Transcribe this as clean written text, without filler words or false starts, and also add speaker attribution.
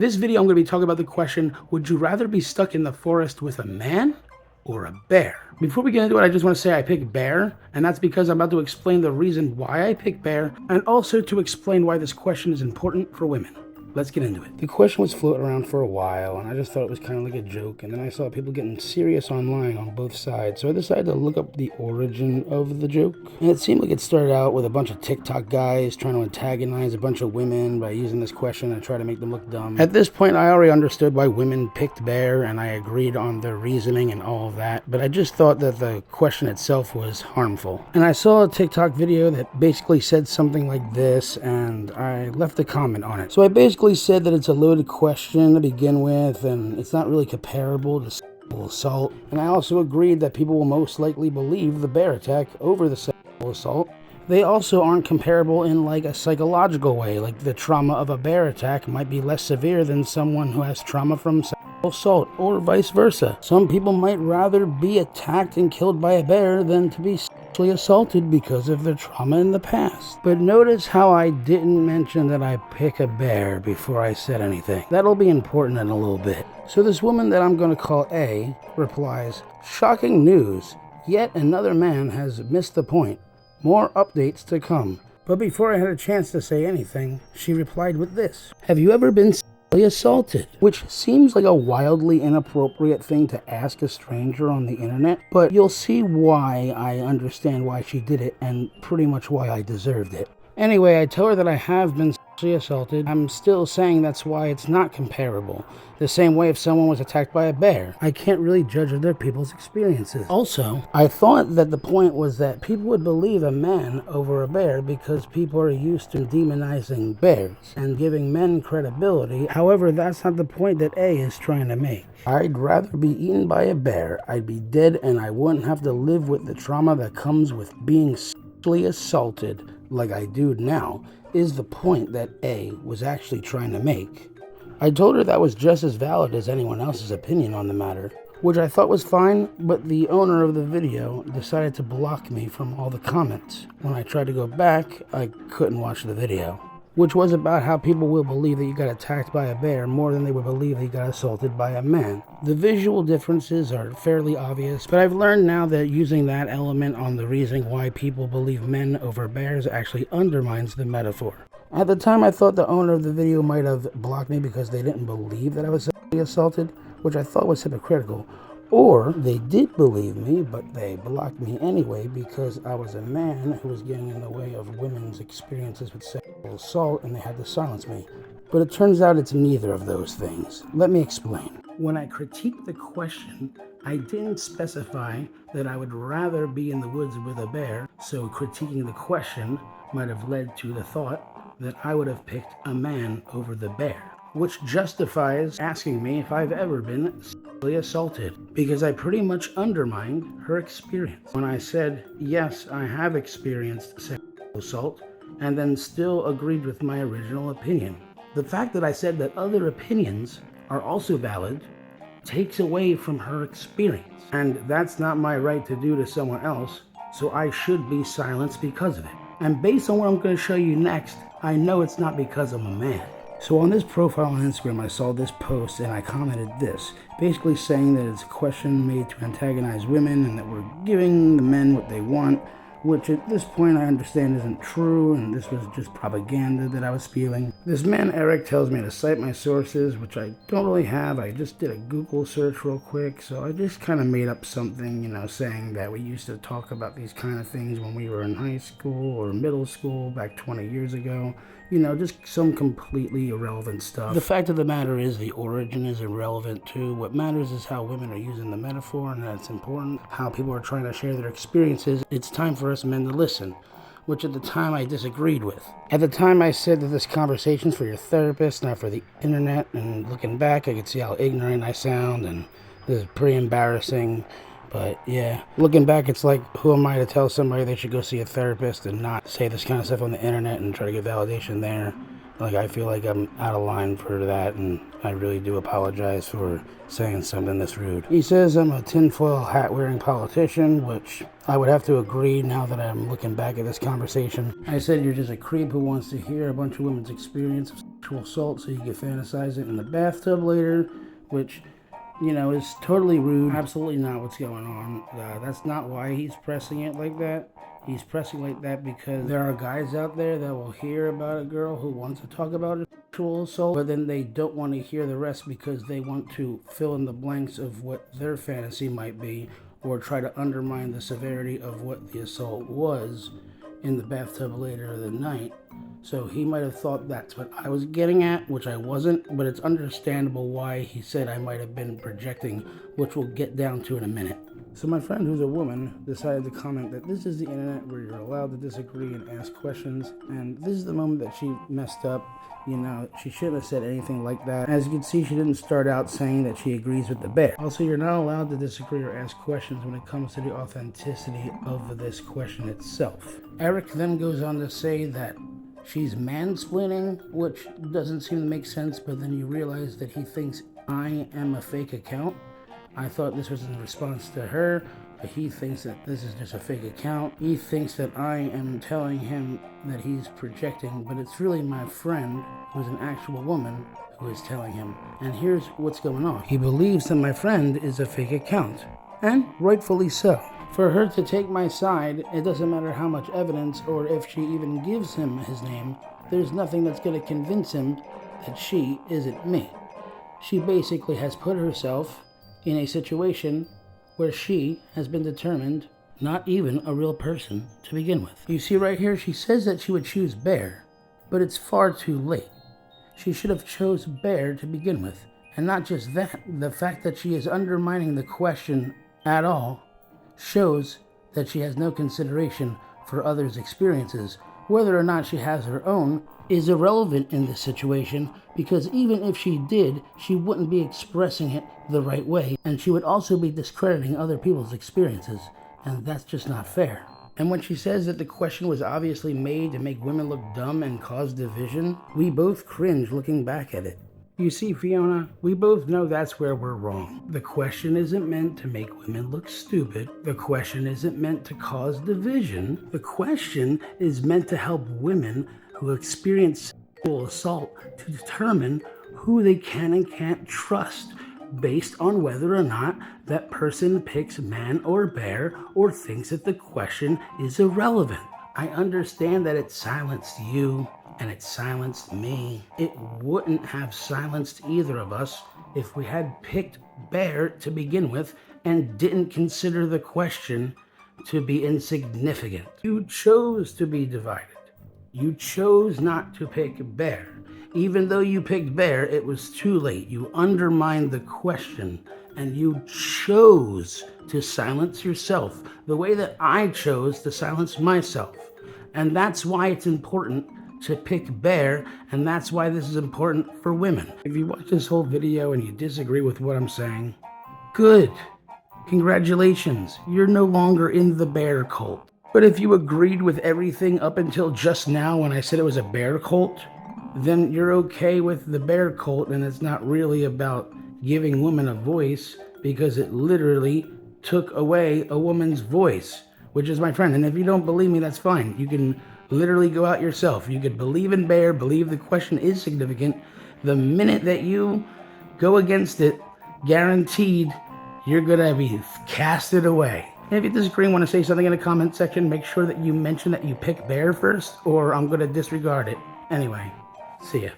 Speaker 1: This video I'm going to be talking about the question, would you rather be stuck in the forest with a man or a bear? Before we get into it, I just want to say I picked bear, and that's because I'm about to explain the reason why I picked bear, and also to explain why this question is important for women. Let's get into it. The question was floating around for a while, and I just thought it was kind of like a joke, and then I saw people getting serious online on both sides, so I decided to look up the origin of the joke. And it seemed like it started out with a bunch of TikTok guys trying to antagonize a bunch of women by using this question and try to make them look dumb. At this point, I already understood why women picked bear, and I agreed on their reasoning and all of that, but I just thought that the question itself was harmful. And I saw a TikTok video that basically said something like this, and I left a comment on it. So I basically said that it's a loaded question to begin with, and it's not really comparable to sexual assault. And I also agreed that people will most likely believe the bear attack over the sexual assault. They also aren't comparable in like a psychological way, like the trauma of a bear attack might be less severe than someone who has trauma from sexual assault, or vice versa. Some people might rather be attacked and killed by a bear than to be sexually assaulted because of their trauma in the past. But notice how I didn't mention that I pick a bear before I said anything. That'll be important in a little bit. So this woman that I'm going to call A replies, "Shocking news. Yet another man has missed the point. More updates to come." But before I had a chance to say anything, she replied with this: "Have you ever been sexually assaulted?" Which seems like a wildly inappropriate thing to ask a stranger on the internet, but you'll see why I understand why she did it and pretty much why I deserved it. Anyway, I tell her that I have been sexually assaulted. I'm still saying that's why it's not comparable. The same way if someone was attacked by a bear. I can't really judge other people's experiences. Also, I thought that the point was that people would believe a man over a bear because people are used to demonizing bears and giving men credibility. However, that's not the point that A is trying to make. I'd rather be eaten by a bear. I'd be dead and I wouldn't have to live with the trauma that comes with being sexually assaulted like I do now, is the point that A was actually trying to make. I told her that was just as valid as anyone else's opinion on the matter, which I thought was fine, but the owner of the video decided to block me from all the comments. When I tried to go back, I couldn't watch the video, which was about how people will believe that you got attacked by a bear more than they would believe that you got assaulted by a man. The visual differences are fairly obvious, but I've learned now that using that element on the reason why people believe men over bears actually undermines the metaphor. At the time, I thought the owner of the video might have blocked me because they didn't believe that I was sexually assaulted, which I thought was hypocritical. Or they did believe me, but they blocked me anyway because I was a man who was getting in the way of women's experiences with sexual assault and they had to silence me. But it turns out it's neither of those things. Let me explain. When I critiqued the question, I didn't specify that I would rather be in the woods with a bear, so critiquing the question might have led to the thought that I would have picked a man over the bear, which justifies asking me if I've ever been sexually assaulted, because I pretty much undermined her experience when I said, yes, I have experienced sexual assault, and then still agreed with my original opinion. The fact that I said that other opinions are also valid takes away from her experience, and that's not my right to do to someone else, so I should be silenced because of it. And based on what I'm going to show you next, I know it's not because I'm a man. So on this profile on Instagram, I saw this post and I commented this, basically saying that it's a question made to antagonize women and that we're giving the men what they want, which at this point I understand isn't true, and this was just propaganda that I was spewing. This man Eric tells me to cite my sources, which I don't really have. I just did a Google search real quick, so I just kind of made up something, saying that we used to talk about these kind of things when we were in high school or middle school back 20 years ago. Just some completely irrelevant stuff. The fact of the matter is the origin is irrelevant too. What matters is how women are using the metaphor, and that's important. How people are trying to share their experiences. It's time for us men to listen, which at the time I disagreed with. At the time I said that this conversation's for your therapist, not for the internet, and looking back I could see how ignorant I sound, and this is pretty embarrassing. But yeah, looking back, it's like, who am I to tell somebody they should go see a therapist and not say this kind of stuff on the internet and try to get validation there? Like, I feel like I'm out of line for that, and I really do apologize for saying something this rude. He says I'm a tinfoil hat-wearing politician, which I would have to agree now that I'm looking back at this conversation. I said you're just a creep who wants to hear a bunch of women's experience of sexual assault so you can fantasize it in the bathtub later, which, you know, is totally rude. Absolutely not what's going on. That's not why he's pressing it like that. He's pressing like that because there are guys out there that will hear about a girl who wants to talk about a sexual assault, but then they don't want to hear the rest because they want to fill in the blanks of what their fantasy might be, or try to undermine the severity of what the assault was in the bathtub later in the night. So he might have thought that's what I was getting at, which I wasn't, but it's understandable why he said I might have been projecting, which we'll get down to in a minute. So my friend, who's a woman, decided to comment that this is the internet where you're allowed to disagree and ask questions, and this is the moment that she messed up. You know, she shouldn't have said anything like that. As you can see, she didn't start out saying that she agrees with the bear. Also, you're not allowed to disagree or ask questions when it comes to the authenticity of this question itself. Eric then goes on to say that she's mansplaining, which doesn't seem to make sense, but then you realize that he thinks I am a fake account. I thought this was in response to her, but he thinks that this is just a fake account. He thinks that I am telling him that he's projecting, but it's really my friend, who's an actual woman, who is telling him. And here's what's going on. He believes that my friend is a fake account, and rightfully so. For her to take my side, it doesn't matter how much evidence or if she even gives him his name, there's nothing that's going to convince him that she isn't me. She basically has put herself in a situation where she has been determined not even a real person to begin with. You see right here, she says that she would choose Bear, but it's far too late. She should have chose Bear to begin with. And not just that, the fact that she is undermining the question at all shows that she has no consideration for others' experiences. Whether or not she has her own is irrelevant in this situation, because even if she did, she wouldn't be expressing it the right way, and she would also be discrediting other people's experiences, and that's just not fair. And when she says that the question was obviously made to make women look dumb and cause division, we both cringe looking back at it. You see, Fiona, we both know that's where we're wrong. The question isn't meant to make women look stupid. The question isn't meant to cause division. The question is meant to help women who experience sexual assault to determine who they can and can't trust based on whether or not that person picks man or bear or thinks that the question is irrelevant. I understand that it silenced you and it silenced me. It wouldn't have silenced either of us if we had picked Bear to begin with and didn't consider the question to be insignificant. You chose to be divided. You chose not to pick Bear. Even though you picked Bear, it was too late. You undermined the question, and you chose to silence yourself the way that I chose to silence myself. And that's why it's important to pick Bear, and that's why this is important for women. If you watch this whole video and you disagree with what I'm saying, good. Congratulations, you're no longer in the Bear cult. But if you agreed with everything up until just now when I said it was a Bear cult, then you're okay with the Bear cult, and it's not really about giving women a voice, because it literally took away a woman's voice, which is my friend. And if you don't believe me, that's fine. You can literally go out yourself. You could believe in Bear, believe the question is significant. The minute that you go against it, guaranteed you're gonna be casted away. And if you disagree and want to say something in the comment section, make sure that you mention that you pick Bear first, or I'm gonna disregard it. Anyway, see ya.